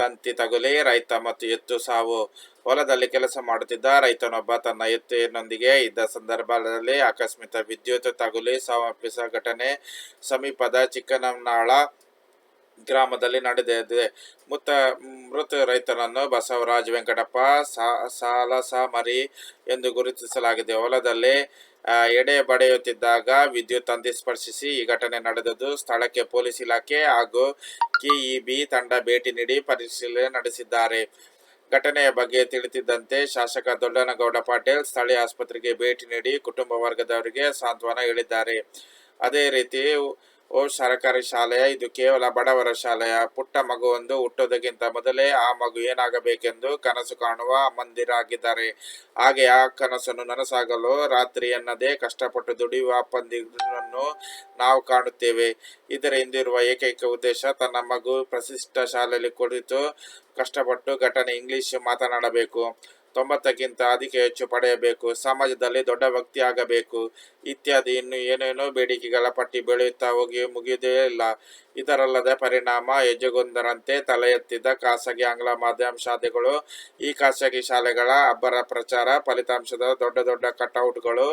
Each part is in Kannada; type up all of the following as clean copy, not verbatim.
ತಂತಿ ತಗುಲಿ ರೈತ ಮತ್ತು ಎತ್ತು ಸಾವು. ಹೊಲದಲ್ಲಿ ಕೆಲಸ ಮಾಡುತ್ತಿದ್ದ ರೈತನೊಬ್ಬ ತನ್ನ ಎತ್ತಿನೊಂದಿಗೆ ಇದ್ದ ಸಂದರ್ಭದಲ್ಲಿ ಆಕಸ್ಮಿಕ ವಿದ್ಯುತ್ ತಗುಲಿ ಸಾವನ್ನಪ್ಪಿದ ಘಟನೆ ಸಮೀಪದ ಚಿಕ್ಕನಮ್ನಾಳ ಗ್ರಾಮದಲ್ಲಿ ನಡೆದಿದೆ. ಮೃತ ರೈತನನ್ನು ಬಸವರಾಜ್ ವೆಂಕಟಪ್ಪ ಸಾಲಸಮರಿ ಎಂದು ಗುರುತಿಸಲಾಗಿದೆ. ಹೊಲದಲ್ಲಿ ಎಡೆ ಬಡಿಯುತ್ತಿದ್ದಾಗ ವಿದ್ಯುತ್ ತಂತಿ ಸ್ಪರ್ಶಿಸಿ ಈ ಘಟನೆ ನಡೆದದ್ದು. ಸ್ಥಳಕ್ಕೆ ಪೊಲೀಸ್ ಇಲಾಖೆ ಹಾಗೂ ಕೆಇಬಿ ತಂಡ ಭೇಟಿ ನೀಡಿ ಪರಿಶೀಲನೆ ನಡೆಸಿದ್ದಾರೆ. ಘಟನೆಯ ಬಗ್ಗೆ ತಿಳಿದಿದ್ದಂತೆ ಶಾಸಕ ದೊಡ್ಡನಗೌಡ ಪಾಟೀಲ್ ಸ್ಥಳೀಯ ಆಸ್ಪತ್ರೆಗೆ ಭೇಟಿ ನೀಡಿ ಕುಟುಂಬ ವರ್ಗದವರಿಗೆ ಸಾಂತ್ವನ ಹೇಳಿದ್ದಾರೆ. ಅದೇ ರೀತಿ ಸರ್ಕಾರಿ ಶಾಲೆಯ ಇದು ಕೇವಲ ಬಡವರ ಶಾಲೆಯ ಪುಟ್ಟ ಮಗುವೊಂದು ಹುಟ್ಟುವುದಕ್ಕಿಂತ ಮೊದಲೇ ಆ ಮಗು ಏನಾಗಬೇಕೆಂದು ಕನಸು ಕಾಣುವ ಅಮ್ಮಂದಿರಾಗಿದ್ದಾರೆ. ಹಾಗೆ ಆ ಕನಸನ್ನು ನನಸಾಗಲು ರಾತ್ರಿ ಎನ್ನದೇ ಕಷ್ಟಪಟ್ಟು ದುಡಿಯುವ ಅಪ್ಪಂದಿರನ್ನು ನಾವು ಕಾಣುತ್ತೇವೆ. ಇದರ ಹಿಂದಿರುವ ಏಕೈಕ ಉದ್ದೇಶ ತನ್ನ ಮಗು ಪ್ರತಿಷ್ಠಿತ ಶಾಲೆಯಲ್ಲಿ ಕುಳಿತು ಕಷ್ಟಪಟ್ಟು ಘಟನೆ ಇಂಗ್ಲಿಷ್ ಮಾತನಾಡಬೇಕು, 90ಕ್ಕಿಂತ ಅಧಿಕ ಹೆಚ್ಚು ಪಡೆಯಬೇಕು, ಸಮಾಜದಲ್ಲಿ ದೊಡ್ಡ ವ್ಯಕ್ತಿ ಆಗಬೇಕು ಇತ್ಯಾದಿ ಇನ್ನು ಏನೇನೋ ಬೇಡಿಕೆಗಳ ಪಟ್ಟಿ ಬೆಳೆಯುತ್ತಾ ಹೋಗಿ ಮುಗಿಯುವುದೇ ಇಲ್ಲ. ಇದರಲ್ಲದ ಪರಿಣಾಮ ಹೆಜ್ಜೆಗೊಂದರಂತೆ ತಲೆ ಎತ್ತಿದ ಖಾಸಗಿ ಆಂಗ್ಲ ಮಾಧ್ಯಮ ಶಾಲೆಗಳು. ಈ ಖಾಸಗಿ ಶಾಲೆಗಳ ಅಬ್ಬರ ಪ್ರಚಾರ, ಫಲಿತಾಂಶದ ದೊಡ್ಡ ದೊಡ್ಡ ಕಟೌಟ್ಗಳು,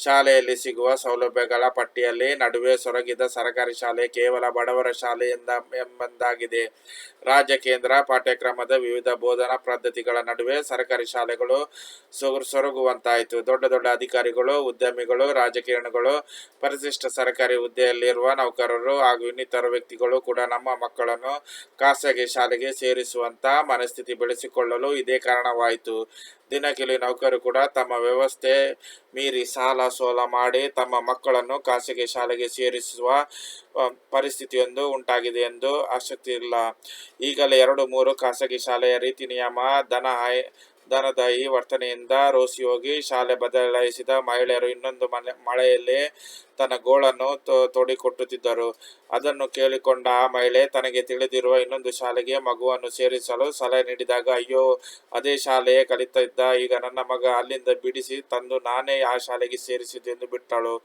ಶಾಲೆಯಲ್ಲಿ ಸಿಗುವ ಸೌಲಭ್ಯಗಳ ಪಟ್ಟಿಯಲ್ಲಿ ನಡುವೆ ಸೊರಗಿದ ಸರ್ಕಾರಿ ಶಾಲೆ ಕೇವಲ ಬಡವರ ಶಾಲೆ ಎಂಬಂದಾಗಿದೆ. ರಾಜ್ಯ ಕೇಂದ್ರ ಪಾಠ್ಯಕ್ರಮದ ವಿವಿಧ ಬೋಧನಾ ಪದ್ಧತಿಗಳ ನಡುವೆ ಸರ್ಕಾರಿ ಶಾಲೆಗಳು ಸೊರಗುವಂತಾಯಿತು. ದೊಡ್ಡ ದೊಡ್ಡ ಅಧಿಕಾರಿಗಳು, ಉದ್ಯಮಿಗಳು, ರಾಜಕಾರಣಿಗಳು, ಪರಿಶಿಷ್ಟ ಸರ್ಕಾರಿ ಹುದ್ದೆಯಲ್ಲಿರುವ ನೌಕರರು ಹಾಗೂ ಇನ್ನಿತರ ವ್ಯಕ್ತಿಗಳು ಕೂಡ ನಮ್ಮ ಮಕ್ಕಳನ್ನು ಖಾಸಗಿ ಶಾಲೆಗೆ ಸೇರಿಸುವಂತ ಮನಸ್ಥಿತಿ ಬೆಳೆಸಿಕೊಳ್ಳಲು ಇದೇ ಕಾರಣವಾಯಿತು. ದಿನಕೂಲಿ ನೌಕರರು ಕೂಡ ತಮ್ಮ ವ್ಯವಸ್ಥೆ ಮೀರಿ ಸಾಲ ಸೋಲ ಮಾಡಿ ತಮ್ಮ ಮಕ್ಕಳನ್ನು ಖಾಸಗಿ ಶಾಲೆಗೆ ಸೇರಿಸುವ ಪರಿಸ್ಥಿತಿಯೊಂದು ಉಂಟಾಗಿದೆ ಎಂದು ಆಸಕ್ತಿ ಇಲ್ಲ. ಈಗಲೇ 2-3 ಖಾಸಗಿ ಶಾಲೆಯ ರೀತಿ ನಿಯಮ, ಧನದಾಯಿ ವರ್ತನೆಯಿಂದ ರೋಸಿ ಹೋಗಿ ಶಾಲೆ ಬದಲಾಯಿಸಿದ ಮಹಿಳೆಯರು ಇನ್ನೊಂದು ಮಳೆಯಲ್ಲಿ ತನ್ನ ಗೋಳನ್ನು ತೋಡಿಕೊಟ್ಟುತ್ತಿದ್ದರು. ಅದನ್ನು ಕೇಳಿಕೊಂಡ ಆ ಮಹಿಳೆ ತನಗೆ ತಿಳಿದಿರುವ ಇನ್ನೊಂದು ಶಾಲೆಗೆ ಮಗುವನ್ನು ಸೇರಿಸಲು ಸಲಹೆ ನೀಡಿದಾಗ, ಅಯ್ಯೋ ಅದೇ ಶಾಲೆಯೇ ಕಲಿತಿದ್ದ, ಈಗ ನನ್ನ ಮಗ ಅಲ್ಲಿಂದ ಬಿಡಿಸಿ ತಂದು ನಾನೇ ಆ ಶಾಲೆಗೆ ಸೇರಿಸಿದ್ದು ಎಂದು ಬಿಟ್ಟಳು.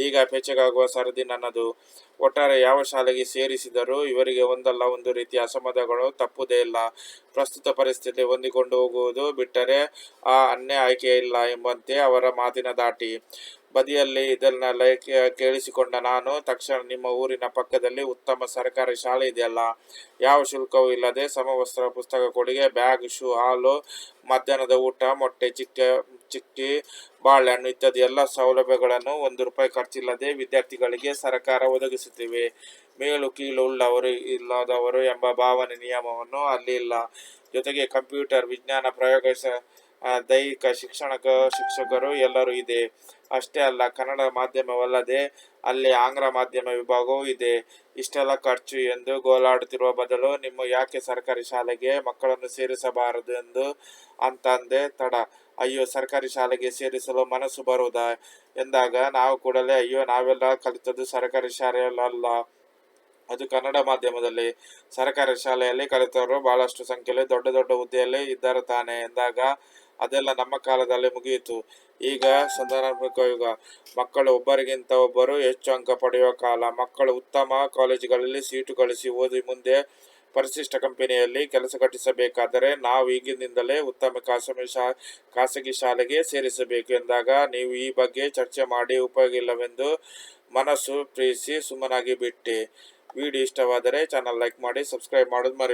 ಈಗ ಪೆಚ್ಚಗಾಗುವ ಸರದಿ ನನ್ನದು. ಒಟ್ಟಾರೆ ಯಾವ ಶಾಲೆಗೆ ಸೇರಿಸಿದರೂ ಇವರಿಗೆ ಒಂದಲ್ಲ ಒಂದು ರೀತಿಯ ಅಸಮಾಧಾನಗಳು ತಪ್ಪುವುದೇ ಇಲ್ಲ. ಪ್ರಸ್ತುತ ಪರಿಸ್ಥಿತಿ ಹೊಂದಿಕೊಂಡು ಹೋಗುವುದು ಬಿಟ್ಟರೆ ಅನ್ಯ ಆಯ್ಕೆ ಇಲ್ಲ ಎಂಬಂತೆ ಅವರ ಮಾತಿನ ದಾಟಿ. ಬದಿಯಲ್ಲಿ ಇದನ್ನೆಲ್ಲ ಕೇಳಿಸಿಕೊಂಡ ನಾನು ತಕ್ಷಣ ನಿಮ್ಮ ಊರಿನ ಪಕ್ಕದಲ್ಲಿ ಉತ್ತಮ ಸರ್ಕಾರಿ ಶಾಲೆ ಇದೆಯಲ್ಲ, ಯಾವ ಶುಲ್ಕವೂ ಇಲ್ಲದೆ ಸಮವಸ್ತ್ರ, ಪುಸ್ತಕ ಕೊಡುಗೆ, ಬ್ಯಾಗ್, ಶೂ, ಹಾಲು, ಮಧ್ಯಾಹ್ನದ ಊಟ, ಮೊಟ್ಟೆ, ಚಿಕ್ಕಿ, ಬಾಳೆಹಣ್ಣು ಇತ್ಯಾದಿ ಎಲ್ಲ ಸೌಲಭ್ಯಗಳನ್ನು ₹1 ಖರ್ಚಿಲ್ಲದೆ ವಿದ್ಯಾರ್ಥಿಗಳಿಗೆ ಸರ್ಕಾರ ಒದಗಿಸುತ್ತಿವೆ. ಮೇಲು ಕೀಳು ಉಳ್ಳವರು ಇಲ್ಲದವರು ಎಂಬ ಭಾವನೆ ನಿಯಮವನ್ನು ಅಲ್ಲಿ ಇಲ್ಲ. ಜೊತೆಗೆ ಕಂಪ್ಯೂಟರ್, ವಿಜ್ಞಾನ, ದೈಹಿಕ ಶಿಕ್ಷಕರು ಎಲ್ಲರೂ ಇದೆ. ಅಷ್ಟೇ ಅಲ್ಲ, ಕನ್ನಡ ಮಾಧ್ಯಮವಲ್ಲದೆ ಅಲ್ಲಿ ಆಂಗ್ಲ ಮಾಧ್ಯಮ ವಿಭಾಗವೂ ಇದೆ. ಇಷ್ಟೆಲ್ಲ ಖರ್ಚು ಎಂದು ಗೋಳಾಡುತ್ತಿರುವ ಬದಲು ನಿಮ್ಮ ಯಾಕೆ ಸರ್ಕಾರಿ ಶಾಲೆಗೆ ಮಕ್ಕಳನ್ನು ಸೇರಿಸಬಾರದು ಅಂದೆ ತಡ. ಅಯ್ಯೋ ಸರ್ಕಾರಿ ಶಾಲೆಗೆ ಸೇರಿಸಲು ಮನಸ್ಸು ಬರುವುದಾ ಎಂದಾಗ ನಾವು ಕೂಡಲೇ ಅಯ್ಯೋ ನಾವೆಲ್ಲ ಕಲಿತದ್ದು ಸರ್ಕಾರಿ ಶಾಲೆಯಲ್ಲ, ಅದು ಕನ್ನಡ ಮಾಧ್ಯಮದಲ್ಲಿ. ಸರ್ಕಾರಿ ಶಾಲೆಯಲ್ಲಿ ಕಲಿತವರು ಬಹಳಷ್ಟು ಸಂಖ್ಯೆಯಲ್ಲಿ ದೊಡ್ಡ ದೊಡ್ಡ ಹುದ್ದೆಯಲ್ಲಿ ಇದ್ದಾರೆ ತಾನೆ ಎಂದಾಗ ಅದೆಲ್ಲ ನಮ್ಮ ಕಾಲದಲ್ಲಿ ಮುಗಿಯಿತು. ಈಗ ಸಂದರ್ಭಾತ್ಮಕ ಯುಗ. ಮಕ್ಕಳು ಒಬ್ಬರಿಗಿಂತ ಒಬ್ಬರು ಹೆಚ್ಚು ಅಂಕ ಪಡೆಯುವ ಕಾಲ. ಮಕ್ಕಳು ಉತ್ತಮ ಕಾಲೇಜುಗಳಲ್ಲಿ ಸೀಟು ಗಳಿಸಿ ಓದಿ ಮುಂದೆ ಪರಿಶಿಷ್ಟ ಕಂಪನಿಯಲ್ಲಿ ಕೆಲಸ ಕಟ್ಟಿಸಬೇಕಾದರೆ ನಾವು ಈಗಿನಿಂದಲೇ ಉತ್ತಮ ಖಾಸಗಿ ಶಾಲೆಗೆ ಸೇರಿಸಬೇಕು ಎಂದಾಗ ನೀವು ಈ ಬಗ್ಗೆ ಚರ್ಚೆ ಮಾಡಿ ಉಪಯೋಗ ಇಲ್ಲವೆಂದು ಮನಸ್ಸು ಪ್ರೀತಿಸಿ ಸುಮ್ಮನಾಗಿ ಬಿಟ್ಟೆ. ವಿಡಿಯೋ ಇಷ್ಟವಾದರೆ ಚಾನಲ್ ಲೈಕ್ ಮಾಡಿ, ಸಬ್ಸ್ಕ್ರೈಬ್ ಮಾಡೋದು ಮರಿಬೇಡಿ.